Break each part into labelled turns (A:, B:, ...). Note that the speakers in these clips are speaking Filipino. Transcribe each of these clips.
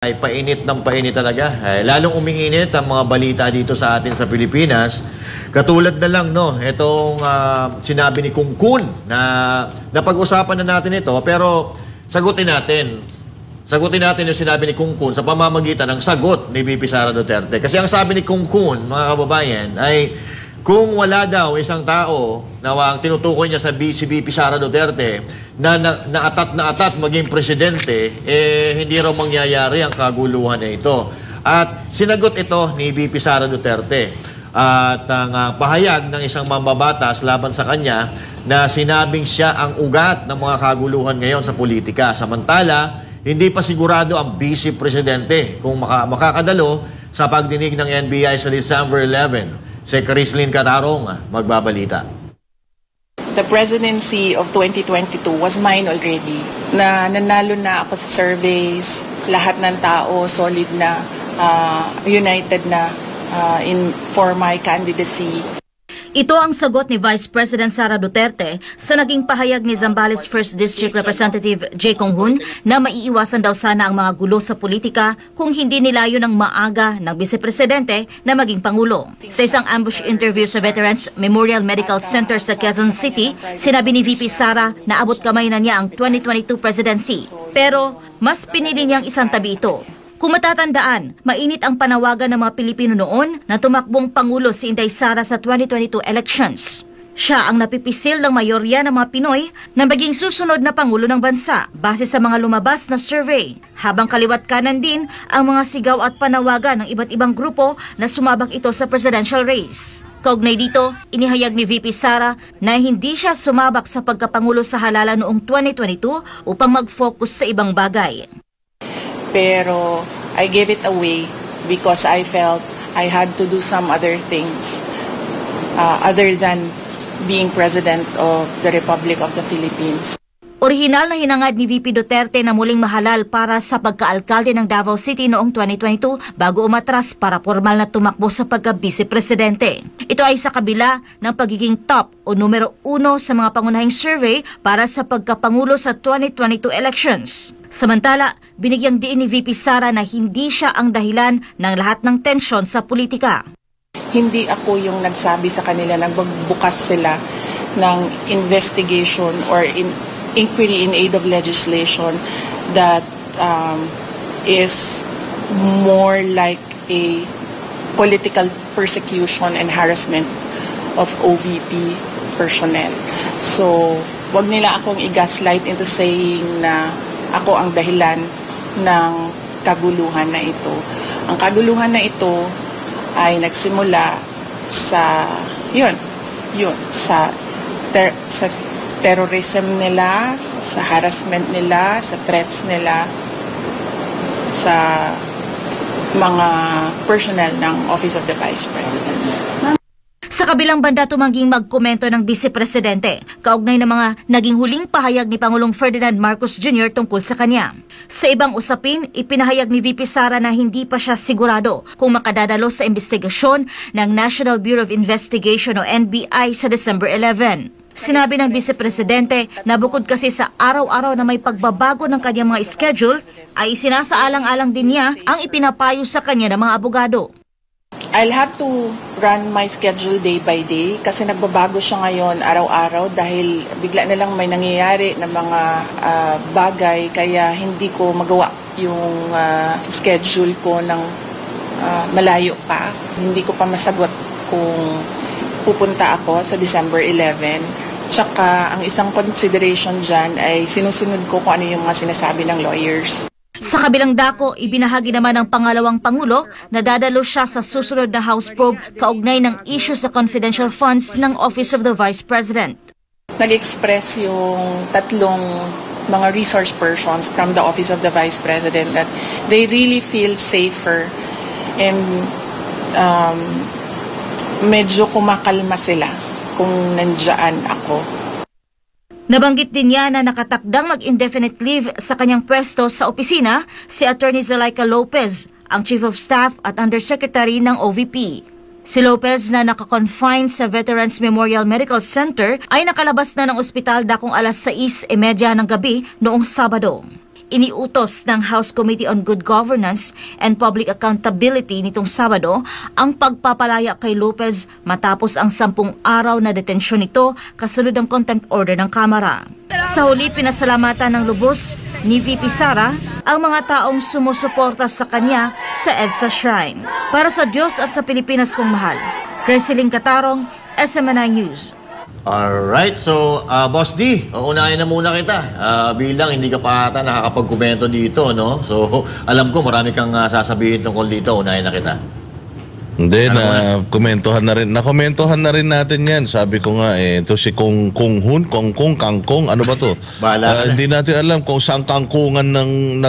A: Ay painit ng painit talaga. Lalong umiinit ang mga balita dito sa atin sa Pilipinas. Katulad na lang itong sinabi ni Kung Kun na napag-usapan na natin ito, pero sagutin natin. Sagutin natin yung sinabi ni Kung Kun sa pamamagitan ng sagot ni VP Sara Duterte. Kasi ang sabi ni Kung Kun, mga kababayan, ay kung wala daw isang tao na tinutukoy niya sa VP Sara Duterte na atat maging presidente, hindi raw mangyayari ang kaguluhan na ito. At sinagot ito ni VP Sara Duterte. At ang pahayag ng isang mambabatas laban sa kanya na sinabing siya ang ugat ng mga kaguluhan ngayon sa politika. Samantala, hindi pa sigurado ang vice presidente kung makakadalo sa pagdinig ng NBI sa December 11. Si Crislin Catarong magbabalita.
B: The presidency of 2022 was mine already. Nanalo na ako sa surveys, lahat ng tao solid na, united na for my candidacy.
C: Ito ang sagot ni Vice President Sara Duterte sa naging pahayag ni Zambales 1st District Representative J. Kong Hun na maiiwasan daw sana ang mga gulo sa politika kung hindi nilayo ng maaga ng Vice-Presidente na maging Pangulo. Sa isang ambush interview sa Veterans Memorial Medical Center sa Quezon City, sinabi ni VP Sara na abot kamay na niya ang 2022 presidency. Pero mas pinili niyang isang tabi ito. Kung matatandaan, mainit ang panawagan ng mga Pilipino noon na tumakbong Pangulo si Inday Sara sa 2022 elections. Siya ang napipisil ng mayorya ng mga Pinoy na maging susunod na Pangulo ng bansa base sa mga lumabas na survey. Habang kaliwat kanan din ang mga sigaw at panawagan ng iba't ibang grupo na sumabak ito sa presidential race. Kaugnay dito, inihayag ni VP Sara na hindi siya sumabak sa pagkapangulo sa halalan noong 2022 upang mag-focus sa ibang bagay.
B: Pero I gave it away because I felt I had to do some other things other than being President of the Republic of the Philippines.
C: Orihinal na hinangad ni VP Duterte na muling mahalal para sa pagka-alkalde ng Davao City noong 2022 bago umatras para formal na tumakbo sa pagka-vice-presidente. Ito ay sa kabila ng pagiging top o numero 1 sa mga pangunahing survey para sa pagkapangulo sa 2022 elections. Samantala, binigyang diin ni VP Sara na hindi siya ang dahilan ng lahat ng tensyon sa politika.
B: Hindi ako yung nagsabi sa kanila, nagbukas sila ng investigation or inquiry in aid of legislation that is more like a political persecution and harassment of OVP personnel. So, wag nila akong i-gaslight into saying na ako ang dahilan ng kaguluhan na ito. Ang kaguluhan na ito ay nagsimula sa terrorism nila, sa harassment nila, sa threats nila, sa mga personnel ng Office of the Vice President.
C: Sa kabilang banda, tumangging magkomento ng Vice-Presidente kaugnay ng mga naging huling pahayag ni Pangulong Ferdinand Marcos Jr. tungkol sa kanya. Sa ibang usapin, ipinahayag ni VP Sara na hindi pa siya sigurado kung makadadalo sa investigasyon ng National Bureau of Investigation o NBI sa December 11. Sinabi ng Vice-Presidente na bukod kasi sa araw-araw na may pagbabago ng kanyang mga schedule, ay sinasaalang-alang din niya ang ipinapayo sa kanya ng mga abogado.
B: I'll have to run my schedule day by day kasi nagbabago siya ngayon araw-araw dahil bigla na lang may nangyayari na mga bagay kaya hindi ko magawa yung schedule ko ng malayo pa. Hindi ko pa masagot kung pupunta ako sa December 11. Tsaka ang isang consideration dyan ay sinusunod ko kung ano yung mga sinasabi ng lawyers.
C: Sa kabilang dako, ibinahagi naman ng pangalawang Pangulo na dadalo siya sa susunod na House probe kaugnay ng issue sa confidential funds ng Office of the Vice President.
B: Nag-express yung tatlong mga resource persons from the Office of the Vice President that they really feel safer and medyo kumakalma sila kung nandiyan ako.
C: Nabanggit din niya na nakatakdang mag-indefinite leave sa kanyang pwesto sa opisina si Attorney Zulaika Lopez, ang Chief of Staff at Undersecretary ng OVP. Si Lopez na naka-confine sa Veterans Memorial Medical Center ay nakalabas na ng ospital dakong alas 6:30 ng gabi noong Sabado. Iniutos ng House Committee on Good Governance and Public Accountability nitong Sabado ang pagpapalaya kay Lopez matapos ang 10 araw na detensyon nito kasunod ng contempt order ng Kamara. Sa huli, pinasalamatan ng lubos ni VP Sara ang mga taong sumusuporta sa kanya sa EDSA Shrine. Para sa Diyos at sa Pilipinas kong mahal, Cresceling Catarong, SMNI News.
A: Alright, so Boss D, uunahin na muna kita. Bilang hindi ka pa ata nakakapag-komento dito, no? So, alam ko marami kang sasabihin tungkol dito. Unahin na kita.
D: Hindi, nakomentuhan na rin natin yan. Sabi ko nga, ito si Kung Hun, Kangkong, ano ba to? Hindi natin alam kung saan kangkungan ng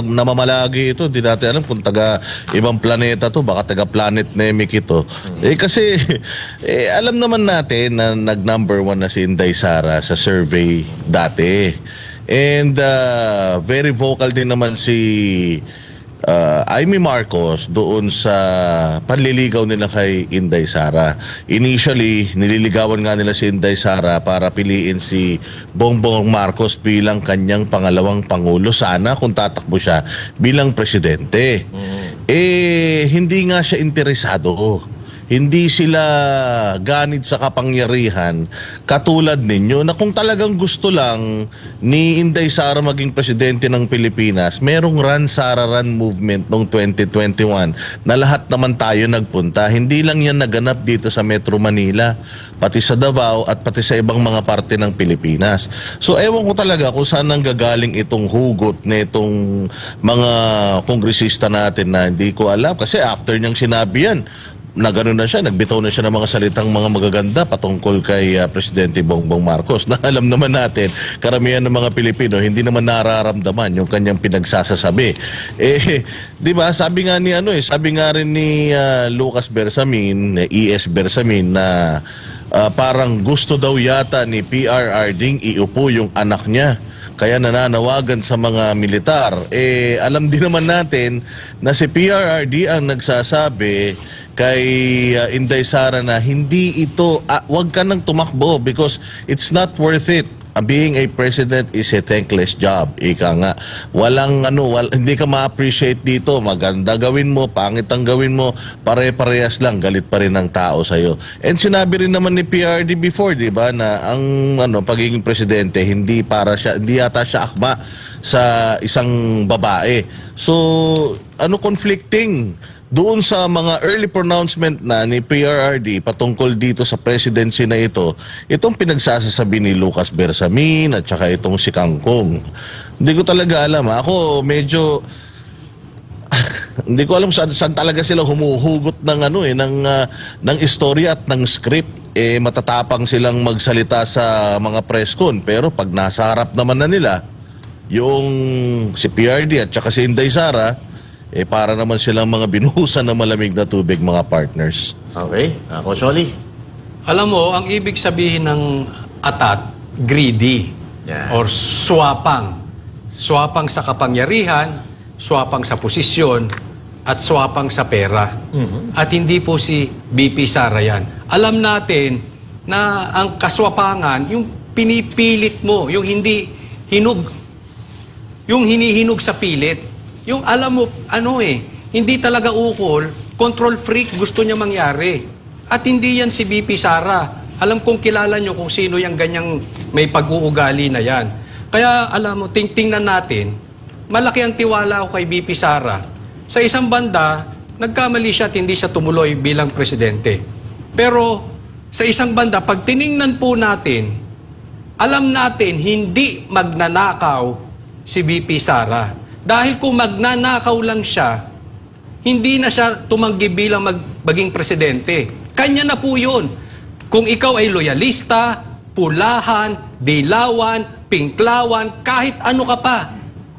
D: namamalagi ito. Hindi natin alam kung taga ibang planeta to, baka taga planet Namek ito. Kasi, alam naman natin na nag-number 1 na si Inday Sara sa survey dati. And very vocal din naman si Amy Marcos doon sa panliligaw nila kay Inday Sara. Initially, nililigawan nga nila si Inday Sara para piliin si Bongbong Marcos bilang kanyang pangalawang pangulo. Sana kung tatakbo siya bilang presidente. Hindi nga siya interesado. Hindi sila ganid sa kapangyarihan katulad ninyo na kung talagang gusto lang ni Inday Sara maging presidente ng Pilipinas, merong Run Sara Run movement noong 2021 na lahat naman tayo nagpunta. Hindi lang yan naganap dito sa Metro Manila, pati sa Davao at pati sa ibang mga parte ng Pilipinas. So ewan ko talaga kung saan nanggagaling itong hugot nitong mga kongresista natin na hindi ko alam. Kasi after niyang sinabi yan, na gano'n na siya, nagbitaw na siya ng mga salitang mga magaganda patungkol kay Presidente Bongbong Marcos. Na alam naman natin, karamihan ng mga Pilipino hindi naman nararamdaman yung kanyang pinagsasasabi. Di ba? Sabi nga rin ni Lucas Bersamin, ES Bersamin na parang gusto daw yata ni PRRD iupo yung anak niya. Kaya nananawagan sa mga militar. Alam din naman natin na si PRRD ang nagsasabi kay Inday Sara na hindi ito, wag ka nang tumakbo because it's not worth it. Being a president is a thankless job. Ika nga, hindi ka ma-appreciate dito. Maganda gawin mo, pangit ang gawin mo, pare-parehas lang, galit pa rin ang tao sa'yo. And sinabi rin naman ni PRD before, di ba, na ang pagiging presidente, hindi yata siya akma sa isang babae. So, conflicting doon sa mga early pronouncement na ni PRRD patungkol dito sa presidency na ito, itong pinagsasasabi ni Lucas Bersamin at saka itong si Kangkong. Hindi ko talaga alam. Ako medyo hindi ko alam saan talaga sila humuhugot ng ng istorya at ng script. Matatapang silang magsalita sa mga press con, pero pag nasa harap naman na nila yung si PRD at saka si Inday Sara, para naman silang mga binuhusan ng malamig na tubig, mga partners.
A: Okay. Coach Oli?
E: Alam mo, ang ibig sabihin ng atat, greedy.
A: Yeah.
E: Or swapang. Swapang sa kapangyarihan, swapang sa posisyon, at swapang sa pera. At hindi po si BP Sara yan. Alam natin na ang kaswapangan, yung pinipilit mo, yung hindi hinog, yung hinihinog sa pilit. Yung alam mo, hindi talaga ukol, control freak gusto niya mangyari. At hindi yan si BP Sara. Alam kong kilala nyo kung sino yung ganyang may pag-uugali na yan. Kaya alam mo, tingnan natin, malaki ang tiwala ko kay BP Sara. Sa isang banda, nagkamali siya at hindi siya tumuloy bilang presidente. Pero sa isang banda, pag tiningnan po natin, alam natin hindi magnanakaw si BP Sara. Dahil kung magnanakaw lang siya, hindi na siya tumanggi bilang maging presidente. Kanya na po yun. Kung ikaw ay loyalista, pulahan, dilawan, pinklawan, kahit ano ka pa,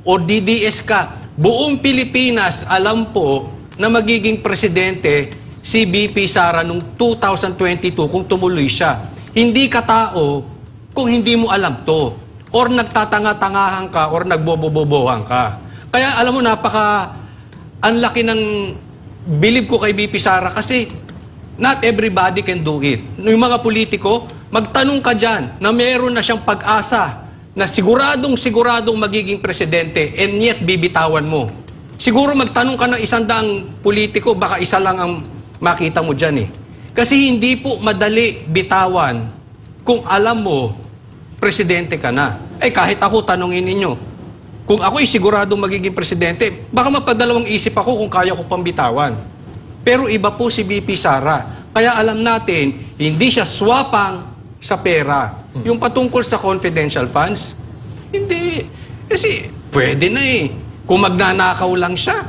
E: o DDS ka, buong Pilipinas alam po na magiging presidente si BP Sara noong 2022 kung tumuloy siya. Hindi ka tao kung hindi mo alam to. Or nagtatanga-tangahan ka or nagbobobobohan ka. Kaya alam mo, ang laki ng believe ko kay BP Sara kasi not everybody can do it. Yung mga politiko, magtanong ka dyan na meron na siyang pag-asa na siguradong magiging presidente and yet bibitawan mo. Siguro magtanong ka ng 100 politiko, baka isa lang ang makita mo dyan eh. Kasi hindi po madali bitawan kung alam mo, presidente ka na. Kahit ako, tanongin ninyo, kung ako'y siguradong magiging presidente, baka mapadalawang isip ako kung kaya ko pang bitawan. Pero iba po si VP Sara. Kaya alam natin, hindi siya swapang sa pera. Yung patungkol sa confidential funds, hindi. Kasi pwede na eh. Kung magnanakaw lang siya,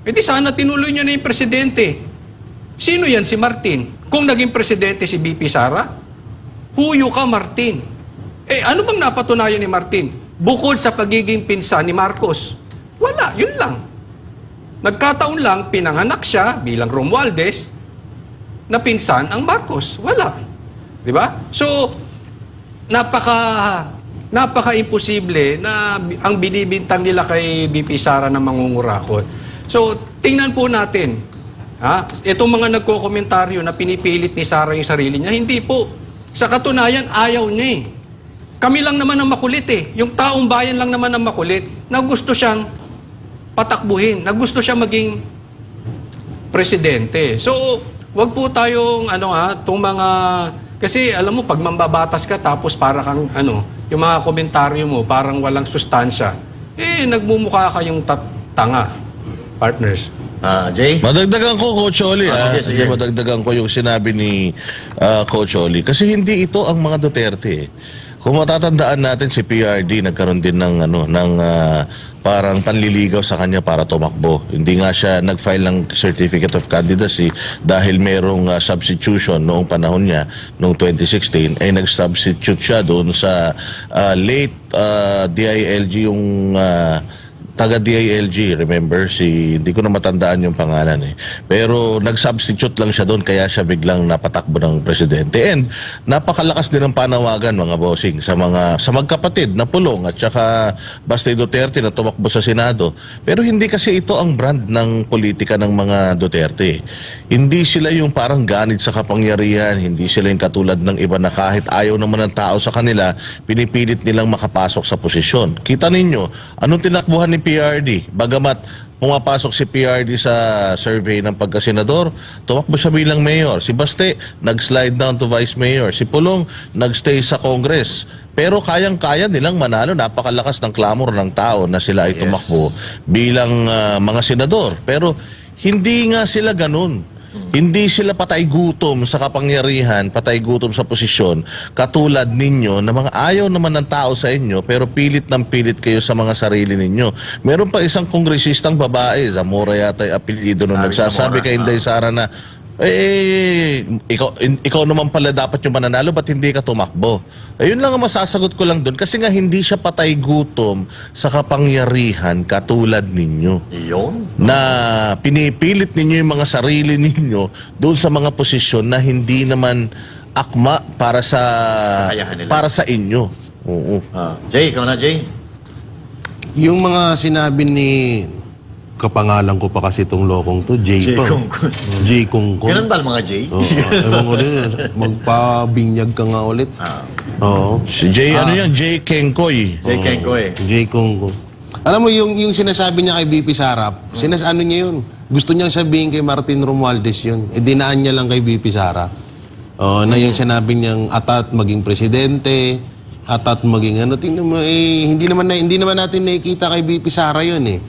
E: edi sana tinuloy niyo na yung presidente. Sino yan si Martin? Kung naging presidente si VP Sara, huyo ka, Martin. Ano bang napatunayan ni Martin? Bukod sa pagiging pinsan ni Marcos. Wala, yun lang. Nagkataon lang, pinanganak siya bilang Romualdez na pinsan ang Marcos. Wala. Di ba? So, napaka-imposible na ang binibintang nila kay VP Sara na mangungurakot. So, tingnan po natin. Itong mga nagko-komentaryo na pinipilit ni Sara yung sarili niya, hindi po. Sa katunayan, ayaw niya eh. Kami lang naman ang makulit eh. Yung taong bayan lang naman ang makulit na gusto siyang patakbuhin, na gusto siya maging presidente. So, wag po tayong itong mga... Kasi alam mo, pag mambabatas ka tapos para kang yung mga komentaryo mo parang walang sustansya, nagmumukha kayong tanga, partners.
A: Jay?
D: Madagdagan ko, Coach Oli.
A: Sige.
D: Madagdagan ko yung sinabi ni Coach Oli. Kasi hindi ito ang mga Duterte. Kung matatandaan natin, si PRD nagkaroon din ng parang panliligaw sa kanya para tumakbo. Hindi nga siya nag-file ng Certificate of Candidacy dahil merong substitution noong panahon niya, noong 2016, ay nag-substitute siya doon sa late DILG, yung taga-DILG, remember? Hindi ko na matandaan yung pangalan eh. Pero nag-substitute lang siya doon, kaya siya biglang napatakbo ng presidente. And napakalakas din ang panawagan, mga bossing, sa magkapatid na Pulong at saka Bastay Duterte na tumakbo sa Senado. Pero hindi kasi ito ang brand ng politika ng mga Duterte. Hindi sila yung parang ganit sa kapangyarihan, hindi sila yung katulad ng iba na kahit ayaw naman ng tao sa kanila, pinipilit nilang makapasok sa posisyon. Kita ninyo, anong tinakbuhan ni PRD? Bagamat pumapasok si PRD sa survey ng pagkasenador, tumakbo siya bilang mayor. Si Baste, nag-slide down to vice mayor. Si Pulong, nag-stay sa Congress. Pero kayang-kaya nilang manalo. Napakalakas ng clamor ng tao na sila ay tumakbo bilang mga senador. Pero hindi nga sila ganun. Hindi sila patay gutom sa kapangyarihan, patay gutom sa posisyon, katulad ninyo na mga ayaw naman ng tao sa inyo, pero pilit ng pilit kayo sa mga sarili ninyo. Meron pa isang kongresistang babae, Zamora yata yung apelyido nung nagsasabi kay Inday Sara na, ikaw naman pala dapat yung mananalo, ba't hindi ka tumakbo? Ayun lang ang masasagot ko lang doon, kasi nga hindi siya patay gutom sa kapangyarihan katulad ninyo.
A: Iyon?
D: Na pinipilit ninyo yung mga sarili ninyo doon sa mga posisyon na hindi naman akma para sa inyo. Oo.
A: Jay, ikaw na, Jay.
F: Yung mga sinabi ni kapangalan ko pa kasi itong lokong to, Jay
A: Kongkon.
F: Jay Kongkon.
A: Ganun ba mga Jay?
F: Ewan ko din, magpabinyag ka nga ulit. Oo.
D: Si Jay, Jay Kengkoy.
A: Jay Kengkoy.
F: Jay Kongkon. Alam mo, yung sinasabi niya kay VP Sara, ano niya yun? Gusto niyang sabihin kay Martin Romualdez yun. Dinaan niya lang kay VP Sara. Na yung sinabi niyang atat maging presidente, atat maging tingnan mo, hindi naman natin nakikita kay VP Sara yun eh.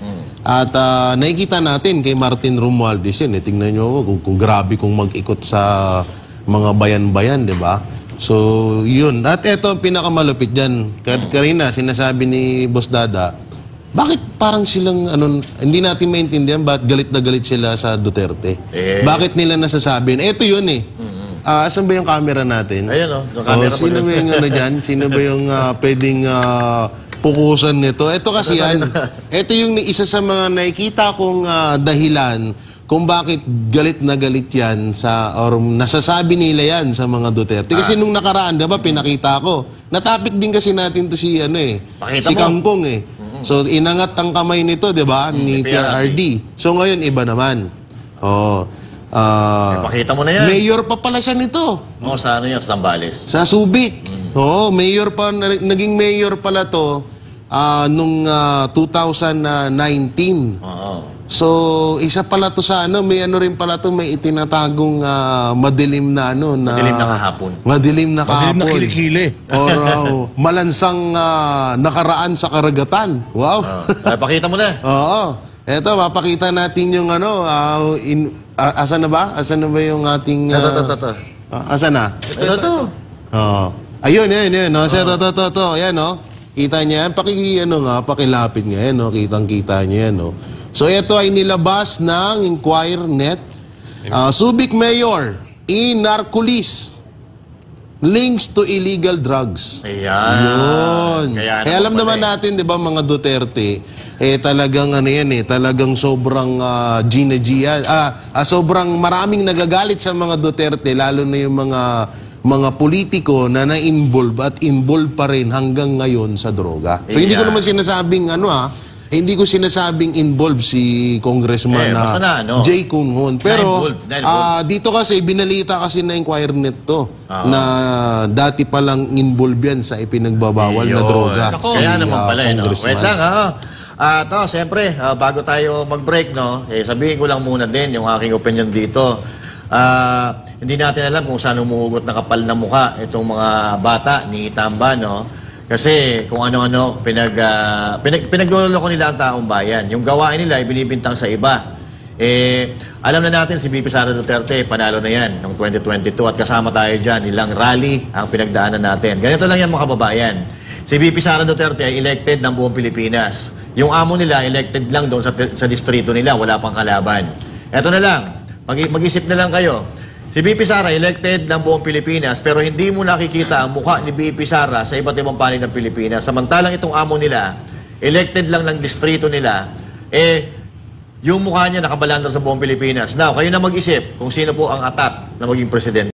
F: At nakikita natin kay Martin Romualdez yun. Tingnan nyo kung grabe kung mag-ikot sa mga bayan-bayan, di ba? So, yun. At eto ang pinakamalupit dyan. Karina, sinasabi ni Boss Dada, bakit parang silang, hindi natin maintindihan bakit galit na galit sila sa Duterte? Bakit nila nasasabi yun? Eto yun eh. Asan ba yung camera natin?
A: Ayan yung camera po.
F: Sino ba yung dyan? Sino ba yung pwedeng pukusan nito? Ito kasi yan. Ito yung isa sa mga nakikita kong dahilan kung bakit galit na galit yan or nasasabi nila yan sa mga Duterte. Kasi nung nakaraan, diba, pinakita ko. Natapik din kasi natin to si Kangkong eh. So, inangat ang kamay nito, diba, ni PRD. So, ngayon, iba naman.
A: Pakita mo na yan.
F: Mayor pa pala siya nito.
A: Sa Sa Zambales.
F: Sa Subic. Oo, mayor pa, naging mayor pala to nung 2019.
A: Oo.
F: So, isa pala to sa may rin pala to, may itinatagong madilim na
A: Madilim na kahapon.
F: Madilim na kahapon.
D: Madilim na kilikili.
F: Or malansang nakaraan sa karagatan. Wow.
A: Pakita mo na.
F: Oo. Eto, mapakita natin yung asan na ba? Asan na ba yung ating...
A: Ito.
F: Asan na?
A: Ito.
F: Oo. Ayun. No? Ito. Ayan, no? Kita niya yan. Pakilapit nga yan, no? Kitang-kita niya yan, no? So, ito ay nilabas ng Inquirer.net. Subic Mayor, Narcolis. Links to illegal drugs.
A: Ayan.
F: Yun. Alam naman natin, di ba, mga Duterte, talagang talagang sobrang sobrang maraming nagagalit sa mga Duterte, lalo na yung mga politiko na na-involve at involved pa rin hanggang ngayon sa droga. So, hindi ko naman sinasabing hindi ko sinasabing involved si Congressman Jay Cunhon. Pero dito kasi, binalita kasi na Inquirer.net to na dati palang involved yan sa ipinagbabawal na droga.
A: Kaya naman pala, Wait lang, siyempre, bago tayo mag-break, sabihin ko lang muna din yung aking opinion dito. Hindi natin alam kung saan umuhugot na kapal na mukha itong mga bata ni Tamba, Kasi kung ano-ano, pinagloloko nila ang taong bayan. Yung gawain nila, ibinibintang sa iba. Alam na natin, si VP Sara Duterte, panalo na yan noong 2022 at kasama tayo dyan. Ilang rally ang pinagdaanan natin. Ganito lang yan, mga kababayan. Si VP Sara Duterte ay elected ng buong Pilipinas. Yung amo nila, elected lang doon sa distrito nila, wala pang kalaban. Eto na lang, mag-isip na lang kayo. Si VP Sara elected ng buong Pilipinas pero hindi mo nakikita ang mukha ni VP Sara sa iba't ibang panig ng Pilipinas. Samantalang itong amo nila, elected lang ng distrito nila, yung mukha niya nakabalandar sa buong Pilipinas. Now, kayo na mag-isip kung sino po ang atat na maging presidente.